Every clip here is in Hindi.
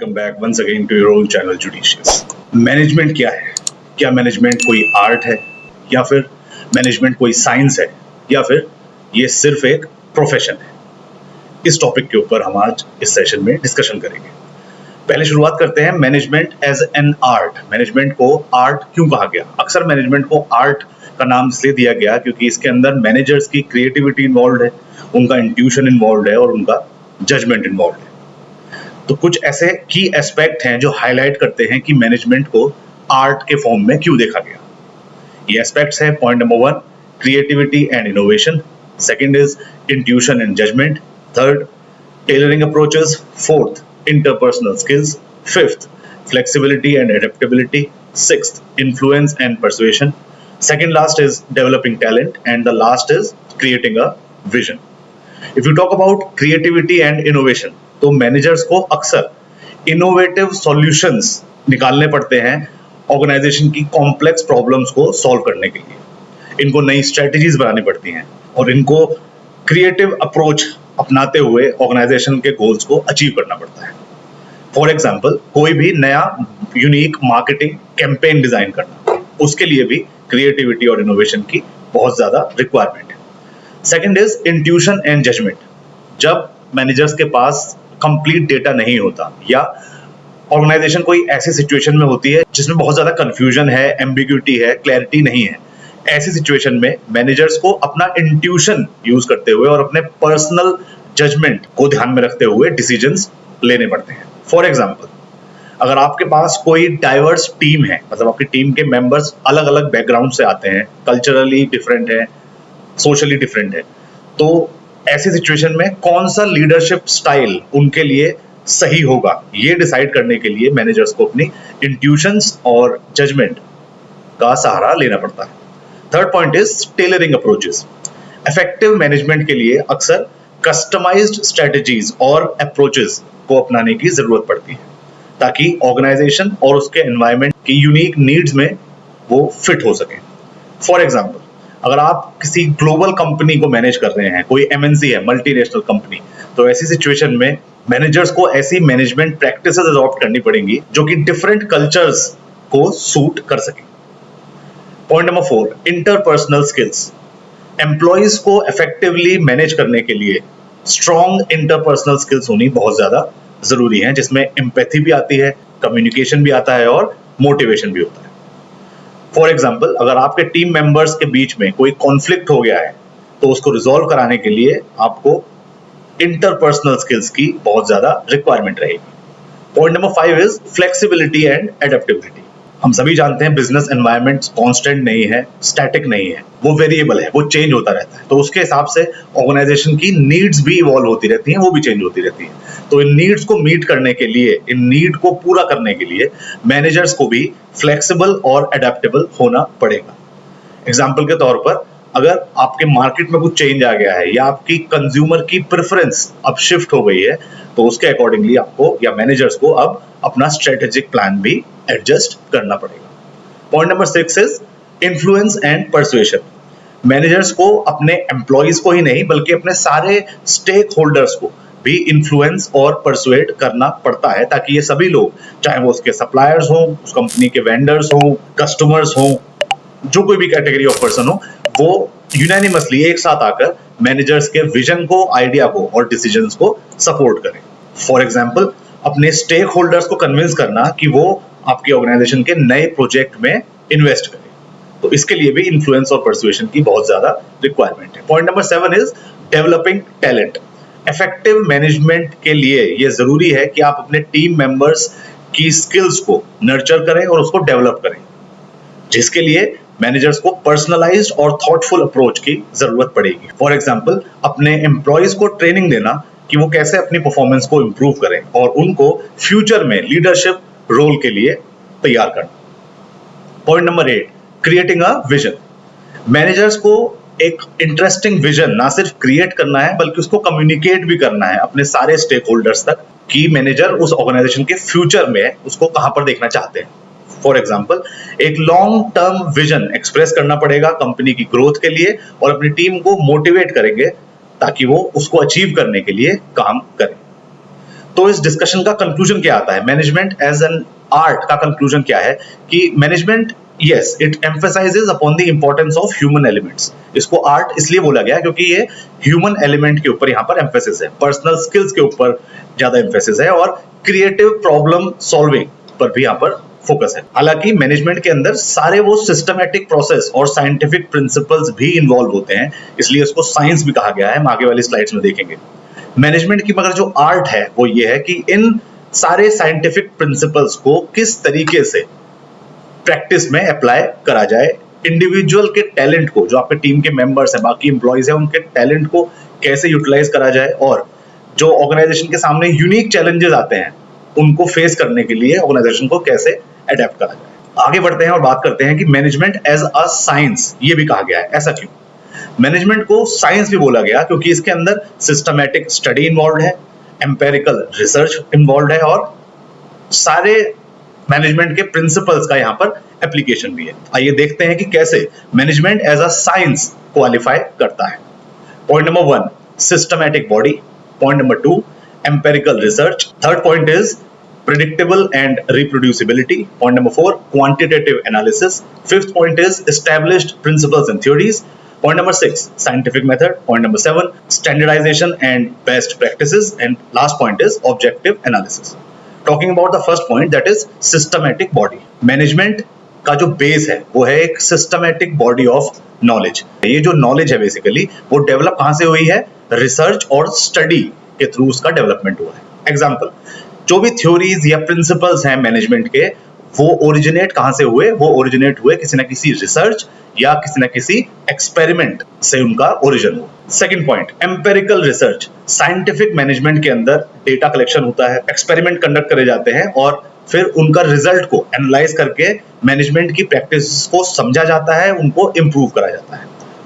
Welcome back once again to your own channel Judicious. Management क्या है? क्या मैनेजमेंट कोई आर्ट है, या फिर मैनेजमेंट कोई साइंस है, या फिर ये सिर्फ एक प्रोफेशन है? इस टॉपिक के ऊपर हम आज इस सेशन में डिस्कशन करेंगे। पहले शुरुआत करते हैं management as an art. Management को आर्ट क्यों कहा गया? अक्सर मैनेजमेंट को आर्ट का नाम इसलिए दिया गया क्योंकि इसके अंदर मैनेजर्स की क्रिएटिविटी इन्वॉल्व है, उनका इंट्यूशन इन्वॉल्व है और उनका जजमेंट इन्वॉल्व है। तो कुछ ऐसे की एस्पेक्ट हैं जो हाईलाइट करते हैं कि मैनेजमेंट को आर्ट के फॉर्म में क्यों देखा गया। ये एस्पेक्ट्स हैं: point number 1, creativity and innovation; second is intuition and judgement; third, tailoring approaches; fourth, interpersonal skills; fifth, flexibility and adaptability; sixth, influence and persuasion; second last is developing talent; and the last is creating a vision. If you talk about creativity and innovation, तो मैनेजर्स को अक्सर इनोवेटिव सॉल्यूशंस निकालने पड़ते हैं ऑर्गेनाइजेशन की कॉम्प्लेक्स प्रॉब्लम्स को सॉल्व करने के लिए। इनको नई स्ट्रेटजीज बनानी पड़ती हैं और इनको क्रिएटिव अप्रोच अपनाते हुए ऑर्गेनाइजेशन के गोल्स को अचीव करना पड़ता है। फॉर एग्जाम्पल, कोई भी नया यूनिक मार्केटिंग कैंपेन डिजाइन करना, उसके लिए भी क्रिएटिविटी और इनोवेशन की बहुत ज्यादा रिक्वायरमेंट है। Second is intuition and judgement. जब मैनेजर्स के पास कंप्लीट डेटा नहीं होता या ऑर्गेनाइजेशन कोई ऐसी सिचुएशन में होती है जिसमें बहुत ज्यादा कंफ्यूजन है, एम्बिग्यूटी है, क्लैरिटी नहीं है, ऐसी सिचुएशन में मैनेजर्स को अपना इंट्यूशन यूज करते हुए और अपने पर्सनल जजमेंट को ध्यान में रखते हुए डिसीजंस लेने पड़ते हैं। फॉर एग्जांपल, अगर आपके पास कोई डाइवर्स टीम है, मतलब आपकी टीम के मेंबर्स अलग अलग बैकग्राउंड से आते हैं, कल्चरली डिफरेंट है, सोशली डिफरेंट है, तो ऐसी सिचुएशन में कौन सा लीडरशिप स्टाइल उनके लिए सही होगा, ये डिसाइड करने के लिए मैनेजर्स को अपनी इंट्यूशंस और जजमेंट का सहारा लेना पड़ता है। Third point is tailoring approaches. Effective management के लिए अक्सर कस्टमाइज्ड स्ट्रेटजीज और अप्रोचेस को अपनाने की जरूरत पड़ती है ताकि ऑर्गेनाइजेशन और उसके एनवायरनमेंट की यूनिक नीड्स में वो फिट हो सके। फॉर एग्जाम्पल, अगर आप किसी ग्लोबल कंपनी को मैनेज कर रहे हैं, कोई एमएनसी है, मल्टीनेशनल कंपनी, तो ऐसी सिचुएशन में मैनेजर्स को ऐसी मैनेजमेंट प्रैक्टिसेस अडॉप्ट करनी पड़ेंगी जो कि डिफरेंट कल्चर्स को सूट कर सके। Point number 4, interpersonal skills. Employees को इफेक्टिवली मैनेज करने के लिए स्ट्रॉन्ग इंटरपर्सनल स्किल्स होनी बहुत ज्यादा जरूरी है, जिसमें एम्पैथी भी आती है, कम्युनिकेशन भी आता है और मोटिवेशन भी होता है। फॉर एग्जाम्पल, अगर आपके टीम मेंबर्स के बीच में कोई कॉन्फ्लिक्ट हो गया है तो उसको रिजॉल्व कराने के लिए आपको इंटरपर्सनल स्किल्स की बहुत ज्यादा रिक्वायरमेंट रहेगी। Point number 5 is flexibility and adaptability. हम सभी जानते हैं बिजनेस एनवायरनमेंट कांस्टेंट नहीं है, स्टैटिक नहीं है, वो वेरिएबल है, वो चेंज होता रहता है। तो उसके हिसाब से ऑर्गेनाइजेशन की नीड्स भी इवॉल्व होती रहती हैं, वो भी चेंज होती रहती हैं। तो इन नीड्स को मीट करने के लिए, इन नीड को पूरा करने के लिए मैनेजर्स को भी फ्लेक्सिबल और अडेप्टेबल होना पड़ेगा। एग्जाम्पल के तौर पर, अगर आपके मार्केट में कुछ चेंज आ गया है या आपकी कंज्यूमर की प्रेफरेंस अब शिफ्ट हो गई है, तो उसके अकॉर्डिंगली आपको या मैनेजर्स को अब अपना स्ट्रेटेजिक प्लान भी एडजस्ट करना पड़ेगा। Point number 6 is influence and persuasion. Managers को अपने एम्प्लॉइज को ही नहीं बल्कि अपने सारे स्टेक होल्डर्स को भी इन्फ्लुएंस और परसुएट करना पड़ता है ताकि ये सभी लोग, चाहे वो उसके सप्लायर्स हों, उस कंपनी के वेंडर्स हों, कस्टमर्स हों, जो कोई भी कैटेगरी ऑफ पर्सन हो, वो यूनानिमसली एक साथ आकर मैनेजर्स के विजन को, आइडिया को और डिसीजंस को सपोर्ट करें। फॉर एग्जांपल, अपने स्टेक होल्डर्स को कन्विंस करना कि वो आपकी ऑर्गेनाइजेशन के नए प्रोजेक्ट में इन्वेस्ट करें, तो इसके लिए भी इन्फ्लुएंस और परसुएशन की बहुत ज्यादा रिक्वायरमेंट है। Point number 7 is developing talent. Effective management के लिए यह जरूरी है कि आप अपने टीम मेंबर्स की स्किल्स को नर्चर करें और उसको डेवलप करें, जिसके लिए मैनेजर्स को पर्सनलाइज्ड और थॉटफुल अप्रोच की जरूरत पड़ेगी। फॉर एग्जांपल, अपने एम्प्लॉइज को ट्रेनिंग देना कि वो कैसे अपनी परफॉर्मेंस को इंप्रूव करें और उनको फ्यूचर में लीडरशिप रोल के लिए तैयार करना। Point number 8, creating a vision. Managers को एक इंटरेस्टिंग विजन ना सिर्फ क्रिएट करना है बल्कि उसको कम्युनिकेट भी करना है अपने सारे स्टेक होल्डर्स तक कि मैनेजर उस ऑर्गेनाइजेशन के फ्यूचर में उसको कहां पर देखना चाहते हैं। फॉर एग्जाम्पल, एक लॉन्ग टर्म विजन एक्सप्रेस करना पड़ेगा कंपनी की ग्रोथ के लिए और अपनी टीम को मोटिवेट करेंगे ताकि वो उसको अचीव करने के लिए काम करें। तो इस डिस्कशन का कंक्लूजन क्या आता है, मैनेजमेंट एज एन आर्ट का कंक्लूजन क्या है कि management yes it emphasises upon the importance of human elements. इसको आर्ट इसलिए बोला गया क्योंकि ये ह्यूमन एलिमेंट के ऊपर यहाँ पर एम्फेसिस है, पर्सनल स्किल्स के ऊपर ज्यादा एम्फेसिस है और क्रिएटिव प्रॉब्लम सॉल्विंग पर भी यहाँ पर फोकस है। हालांकि मैनेजमेंट के अंदर सारे वो सिस्टमैटिक प्रोसेस और साइंटिफिक प्रिंसिपल्स भी इन्वॉल्व होते हैं, इसलिए इसको साइंस भी कहा गया है, हम आगे वाली स्लाइड्स में देखेंगे। मैनेजमेंट की मगर जो आर्ट है वो ये है कि इन सारे साइंटिफिक प्रिंसिपल्स को किस तरीके से प्रैक्टिस में अप्लाई करा जाए, इंडिविजुअल के टैलेंट को, जो आपके टीम के मेंबर्स हैं, बाकी एम्प्लॉइज हैं, उनके टैलेंट को कैसे यूटिलाइज करा जाए और जो ऑर्गेनाइजेशन के सामने यूनिक चैलेंजेस आते हैं उनको फेस करने के लिए ऑर्गेनाइजेशन को कैसे अडेप्ट करा जाए। आगे बढ़ते हैं और बात करते हैं कि मैनेजमेंट एज अ साइंस ये भी कहा गया है। ऐसा क्यों? मैनेजमेंट को साइंस भी बोला गया क्योंकि इसके अंदर सिस्टमैटिक स्टडी इन्वॉल्व है, एम्पेरिकल रिसर्च इन्वॉल्व है और सारे मैनेजमेंट के प्रिंसिपल्स का यहाँ पर एप्लीकेशन भी है। आइए देखते हैं कि कैसे management as a science qualify करता है। Point number 1 systematic body, point number 2 empirical research, third point is predictable and reproducibility, point number 4 quantitative analysis, fifth point is established principles and theories, point number 6 scientific method, point number 7 standardization and best practices, and last point is objective analysis. Talking about the first point, that is systematic body. Management का जो बेस है वो है एक सिस्टमैटिक बॉडी ऑफ नॉलेज। ये जो नॉलेज है बेसिकली वो डेवलप कहां से हुई है, रिसर्च और स्टडी के थ्रू उसका डेवलपमेंट हुआ है। एग्जाम्पल, जो भी थ्योरीज या प्रिंसिपल्स हैं मैनेजमेंट के वो ओरिजिनेट कहां से हुए, वो ओरिजिनेट हुए किसी ना किसी रिसर्च या किसी ना किसी एक्सपेरिमेंट से उनका ओरिजिन हुआ। Second point empirical research, scientific management के अंदर डेटा कलेक्शन होता है, एक्सपेरिमेंट कंडक्ट करे जाते हैं और फिर उनका रिजल्ट को एनालाइज करके मैनेजमेंट की प्रैक्टिस को समझा जाता है, उनको इंप्रूव करा जाता है।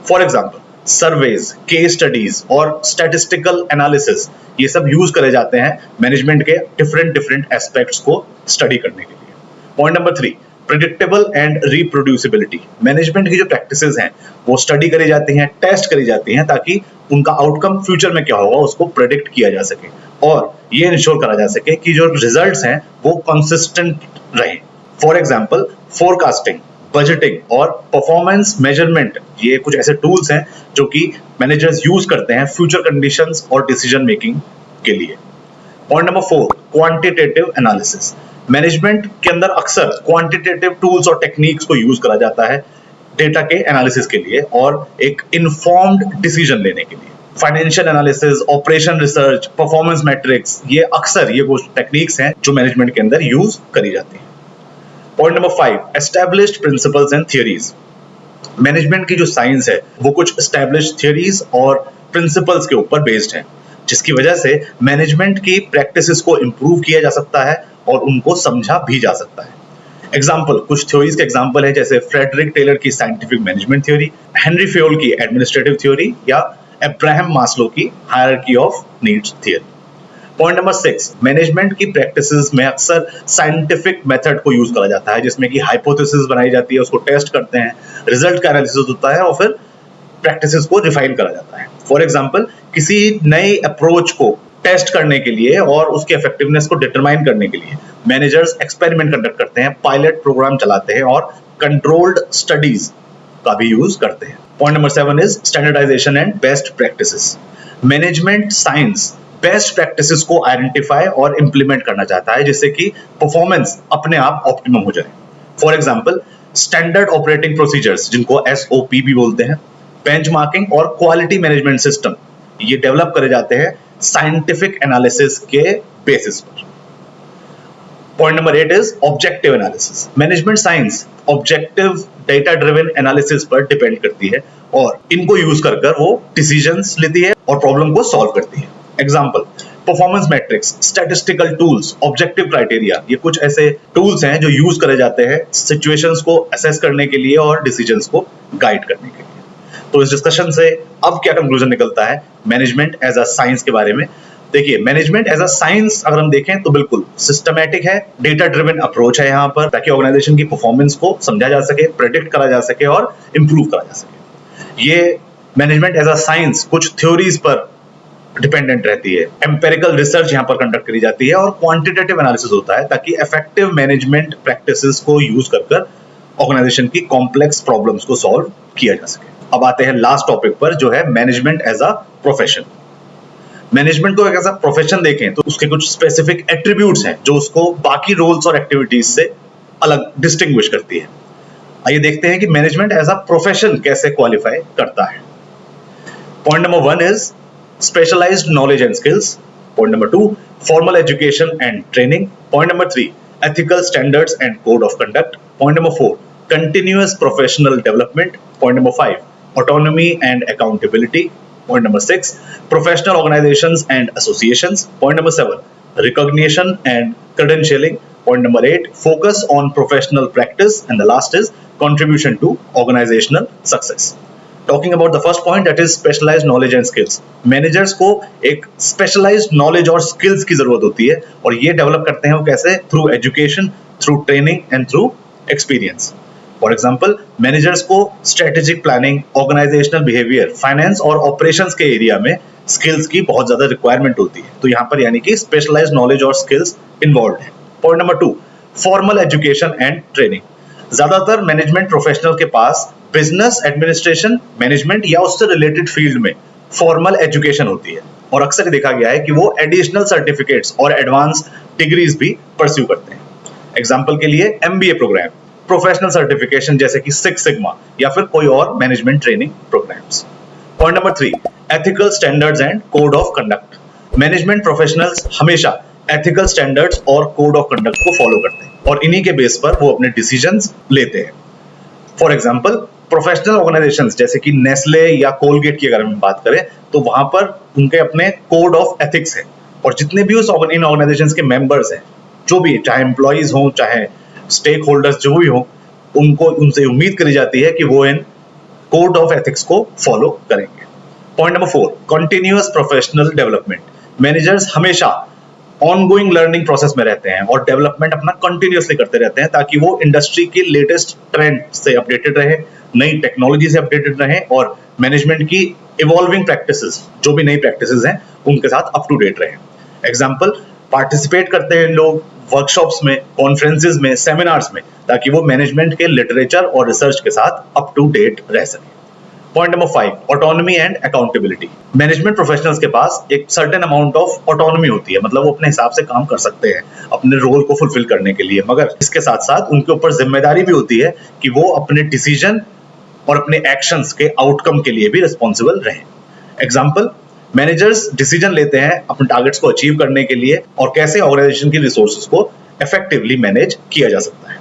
For example surveys, case studies और स्टैटिस्टिकल एनालिसिस ये सब यूज करे जाते हैं मैनेजमेंट के डिफरेंट एस्पेक्ट्स को स्टडी करने के लिए। Point number 3 predictable and reproducibility, management की जो प्रैक्टिसेस हैं वो स्टडी करी जाती हैं, टेस्ट करी जाती हैं ताकि उनका आउटकम फ्यूचर में क्या होगा उसको प्रेडिक्ट किया जा सके और ये इंश्योर करा जा सके कि जो रिजल्ट्स हैं वो कंसिस्टेंट रहें। फॉर एग्जाम्पल फोरकास्टिंग, बजटिंग और परफॉर्मेंस मेजरमेंट ये कुछ ऐसे टूल्स हैं जो कि मैनेजर्स यूज करते हैं फ्यूचर कंडीशंस और डिसीजन मेकिंग के लिए। Point number 4 quantitative analysis, management के अंदर अक्सर क्वांटिटेटिव टूल्स और टेक्निक्स को यूज करा जाता है डेटा के एनालिसिस के लिए और एक इन्फॉर्म्ड डिसीजन लेने के लिए। Financial analysis, operation research, performance matrix ये अक्सर ये कुछ टेक्निक्स हैं जो मैनेजमेंट के अंदर यूज करी जाती है। Point number 5 established principles and theories, management की जो साइंस है वो कुछ एस्टैब्लिश्ड थियरीज और प्रिंसिपल्स के ऊपर बेस्ड है जिसकी वजह से मैनेजमेंट की प्रैक्टिसेस को इंप्रूव किया जा सकता है और उनको समझा भी जा सकता है। एग्जाम्पल, कुछ थ्योरीज के एग्जाम्पल है जैसे फ्रेडरिक टेलर की scientific management theory, Henry Fayol की एडमिनिस्ट्रेटिव थ्योरी या अब्राहम मास्लो की hierarchy of needs theory. Point number 6 management की प्रैक्टिसेस में अक्सर साइंटिफिक मेथड को यूज करा जाता है जिसमें कि हाइपोथेसिस बनाई जाती है, उसको टेस्ट करते हैं, रिजल्ट का एनालिसिस होता है और फिर प्रैक्टिसेस को रिफाइन करा जाता है। फॉर एग्जांपल किसी नई अप्रोच को टेस्ट करने के लिए और उसके इफेक्टिवनेस को डिटरमाइन करने के लिए मैनेजर्स एक्सपेरिमेंट कंडक्ट करते हैं, पायलट प्रोग्राम चलाते हैं और कंट्रोल्ड स्टडीज का भी यूज करते हैं। Point number 7 is standardisation and best practices, management science best practices को आइडेंटिफाई और इंप्लीमेंट करना चाहता है जिससे कि परफॉर्मेंस अपने आप ऑप्टिमम हो जाए। For example standard operating procedures जिनको SOP भी बोलते हैं, बेंचमार्किंग और क्वालिटी मैनेजमेंट सिस्टम ये डेवलप करे जाते हैं साइंटिफिक एनालिसिस के बेसिस पर। Point number 8 is objective analysis, management science objective data driven analysis पर डिपेंड करती है और इनको यूज कर वो डिसीजंस लेती है और प्रॉब्लम को सॉल्व करती है। Example performance matrix, statistical tools, objective criteria ये कुछ ऐसे टूल्स हैं जो यूज करे जाते हैं सिचुएशंस को असेस करने के लिए और डिसीजंस को गाइड करने के लिए। तो इस डिस्कशन से अब क्या कंक्लूजन निकलता है मैनेजमेंट एज अ साइंस के बारे में? देखिए मैनेजमेंट एज अ साइंस अगर हम देखें तो बिल्कुल सिस्टमैटिक है, डेटा ड्रिवन अप्रोच है यहाँ पर ताकि ऑर्गेनाइजेशन की परफॉर्मेंस को समझा जा सके, प्रेडिक्ट करा जा सके और इंप्रूव करा जा सके। ये मैनेजमेंट एज अ साइंस कुछ थ्योरीज पर डिपेंडेंट रहती है। एम्पेरिकल रिसर्च यहाँ पर कंडक्ट करी जाती है और क्वांटिटेटिव एनालिसिस होता है ताकि इफेक्टिव मैनेजमेंट प्रैक्टिसेस को यूज कर ऑर्गेनाइजेशन की कॉम्प्लेक्स प्रॉब्लम्स को सॉल्व किया जा सके। अब आते हैं लास्ट टॉपिक पर, जो है management as a profession. Management को एक ऐसा प्रोफेशन देखें तो उसके कुछ स्पेसिफिक एट्रीब्यूट्स हैं जो उसको बाकी रोल्स और एक्टिविटीज से अलग डिस्टिंग्विश करती है। आइए देखते हैं कि मैनेजमेंट एज अ प्रोफेशन कैसे क्वालिफाई करता है। Point number 1 is specialised knowledge and skills. Point number 2 formal education and training. Point number 3 ethical standards and code of conduct. Point number 4 continuous professional development. Point number 5 autonomy and accountability. Point number 6 professional organizations and associations. Point number 7 recognition and credentialing. Point number 8 focus on professional practice. And the last is contribution to organizational success. Talking about the first point, that is specialised knowledge and skills. Managers को एक स्पेशलाइज्ड नॉलेज और स्किल्स की जरूरत होती है और ये डेवलप करते हैं वो कैसे? Through education, through training and through experience. For example, managers को strategic planning, organisational behaviour, finance और ऑपरेशंस के एरिया में स्किल्स की बहुत ज्यादा रिक्वायरमेंट होती है, तो यहाँ पर यानी कि स्पेशलाइज्ड नॉलेज और स्किल्स इन्वॉल्व है। Point number 2 formal education and training. ज्यादातर मैनेजमेंट प्रोफेशनल के पास बिजनेस एडमिनिस्ट्रेशन, मैनेजमेंट या उससे रिलेटेड फील्ड में फॉर्मल एजुकेशन होती है और अक्सर देखा गया है कि वो एडिशनल सर्टिफिकेट्स और एडवांस डिग्रीज भी परस्यू करते हैं। एग्जाम्पल के लिए एमबीए प्रोग्राम, प्रोफेशनल सर्टिफिकेशन जैसे कि सिक्स सिग्मा या फिर कोई और management training programmes. Point number 3 ethical standards and code of conduct. Management professionals हमेशा एथिकल स्टैंडर्ड्स और कोड ऑफ कंडक्ट को फॉलो करते हैं और इन्हीं के बेस पर वो अपने डिसीजंस लेते हैं। फॉर एग्जाम्पल, प्रोफेशनल ऑर्गेनाइजेशंस जैसे कि नेस्ले या कोलगेट की अगर हम बात करें तो वहां पर उनके अपने कोड ऑफ एथिक्स है और जितने भी इन ऑर्गेनाइजेशंस के मेंबर्स हैं, जो भी चाहे एम्प्लॉइज हों चाहे स्टेक होल्डर्स जो भी हों, उनको उनसे उम्मीद करी जाती है कि वो इन कोड ऑफ एथिक्स को फॉलो करेंगे। Point number 4 continuous professional development. Managers हमेशा ऑनगोइंग लर्निंग प्रोसेस में रहते हैं और डेवलपमेंट अपना कंटिन्यूअसली करते रहते हैं ताकि वो इंडस्ट्री की लेटेस्ट ट्रेंड से अपडेटेड रहे, नई टेक्नोलॉजी से अपडेटेड रहे और मैनेजमेंट की इवॉल्विंग प्रैक्टिसेस, जो भी नई प्रैक्टिसेस हैं, उनके साथ अप टू डेट रहे। एग्जाम्पल, पार्टिसिपेट करते हैं लोग वर्कशॉप्स में, कॉन्फ्रेंसेस में, सेमिनार्स में, ताकि वो मैनेजमेंट के लिटरेचर और रिसर्च के साथ अप टू डेट रह सके। Point number 5 autonomy and accountability. Management professionals के पास एक सर्टेन अमाउंट ऑफ ऑटोनॉमी होती है, मतलब वो अपने हिसाब से काम कर सकते हैं अपने रोल को फुलफिल करने के लिए, मगर इसके साथ साथ उनके ऊपर जिम्मेदारी भी होती है कि वो अपने डिसीजन और अपने एक्शंस के आउटकम के लिए भी रिस्पॉन्सिबल रहें। एग्जाम्पल, मैनेजर्स डिसीजन लेते हैं अपने टारगेट्स को अचीव करने के लिए और कैसे ऑर्गेनाइजेशन की रिसोर्सेज को इफेक्टिवली मैनेज किया जा सकता है।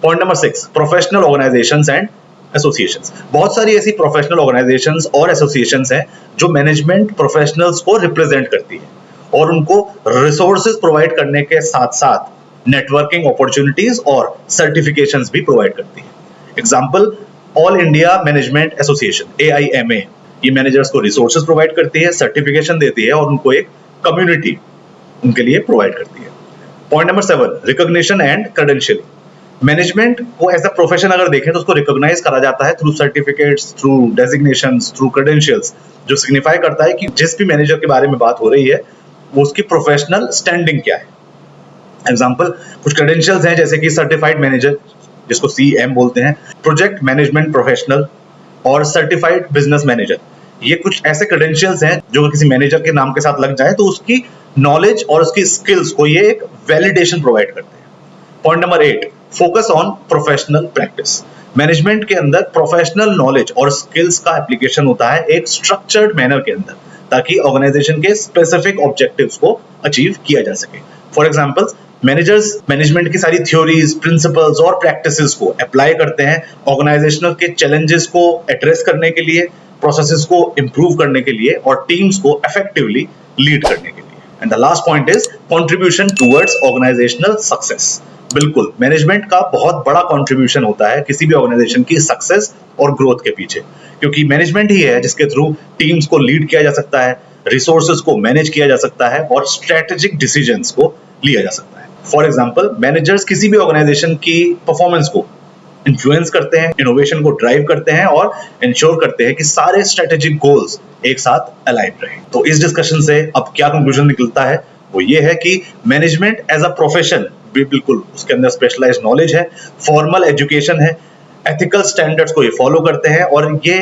Point number 6 professional organisations and associations. बहुत सारी ऐसी प्रोफेशनल ऑर्गेनाइजेशंस और एसोसिएशंस हैं जो मैनेजमेंट प्रोफेशनल्स को रिप्रेजेंट करती है और उनको रिसोर्सेज प्रोवाइड करने के साथ साथ नेटवर्किंग अपॉर्चुनिटीज और सर्टिफिकेशंस भी प्रोवाइड करती है। Example, all India management association AIMA, ये मैनेजर्स को रिसोर्सेज प्रोवाइड करती है, सर्टिफिकेशन देती है और उनको एक कम्युनिटी उनके लिए प्रोवाइड करती है। Point number 7 recognition and credentialing. Management को एज अ प्रोफेशन अगर देखें तो उसको रिकॉग्नाइज करा जाता है through certificates, through designations, through credentials, जो सिग्निफाई करता है कि जिस भी मैनेजर के बारे में बात हो रही है वो उसकी प्रोफेशनल स्टैंडिंग क्या है। एग्जाम्पल, कुछ क्रेडेंशियल्स हैं जैसे कि सर्टिफाइड मैनेजर जिसको CM बोलते हैं, प्रोजेक्ट मैनेजमेंट प्रोफेशनल और सर्टिफाइड बिजनेस मैनेजर। ये कुछ ऐसे क्रेडेंशियल्स हैं जो किसी मैनेजर के नाम के साथ लग जाए तो उसकी नॉलेज और उसकी स्किल्स को ये एक वैलिडेशन प्रोवाइड करते हैं। Point number 8 focus on professional practice. Management के अंदर प्रोफेशनल नॉलेज और स्किल्स का एप्लीकेशन होता है एक स्ट्रक्चर्ड मैनर के अंदर ताकि ऑर्गेनाइजेशन के स्पेसिफिक ऑब्जेक्टिव्स को अचीव किया जा सके। फॉर एग्जांपल, मैनेजर्स मैनेजमेंट की सारी थ्योरीज, प्रिंसिपल्स और प्रैक्टिसेस को अप्लाई करते हैं ऑर्गेनाइजेशनल के चैलेंजेस को एड्रेस करने के लिए, प्रोसेसेस को इंप्रूव करने के लिए और टीम्स को इफेक्टिवली लीड करने के लिए। And the last point is contribution towards organisational success. बिल्कुल, मैनेजमेंट का बहुत बड़ा कंट्रीब्यूशन होता है किसी भी ऑर्गेनाइजेशन की सक्सेस और ग्रोथ के पीछे, क्योंकि मैनेजमेंट ही है जिसके थ्रू टीम्स को लीड किया जा सकता है, रिसोर्सेज को मैनेज किया जा सकता है और स्ट्रेटेजिक डिसीजंस को लिया जा सकता है। फॉर एग्जांपल, मैनेजर्स किसी भी ऑर्गेनाइजेशन की परफॉर्मेंस को इन्फ्लुएंस करते हैं, इनोवेशन को ड्राइव करते हैं और इंश्योर करते हैं कि सारे स्ट्रेटेजिक गोल्स एक साथ अलाइन्ड रहे। तो इस डिस्कशन से अब क्या कंक्लूजन निकलता है, वो ये है कि मैनेजमेंट एज अ प्रोफेशन बिल्कुल उसके अंदर स्पेशलाइज्ड नॉलेज है, फॉर्मल एजुकेशन है, एथिकल स्टैंडर्ड्स को ये फॉलो करते हैं और ये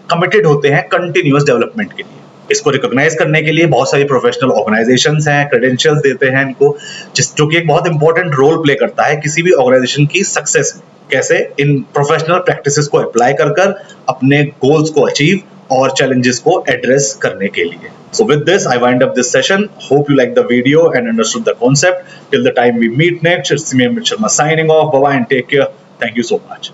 कमिटेड होते हैं कंटिन्यूअस डेवलपमेंट के लिए। इसको रिकॉग्नाइज करने के लिए बहुत सारी प्रोफेशनल ऑर्गेनाइजेशंस हैं, क्रेडेंशियल्स देते हैं इनको, जो कि एक बहुत इंपॉर्टेंट रोल प्ले करता है किसी भी ऑर्गेनाइजेशन की सक्सेस में। कैसे इन प्रोफेशनल प्रैक्टिसेस को अप्लाई कर अपने गोल्स को अचीव और चैलेंजेस को एड्रेस करने के लिए। So with this, I wind up this session. Hope you liked the video and understood the concept. Till the time we meet next, it's me, Amit Sharma, signing off. Bye-bye and take care. Thank you so much.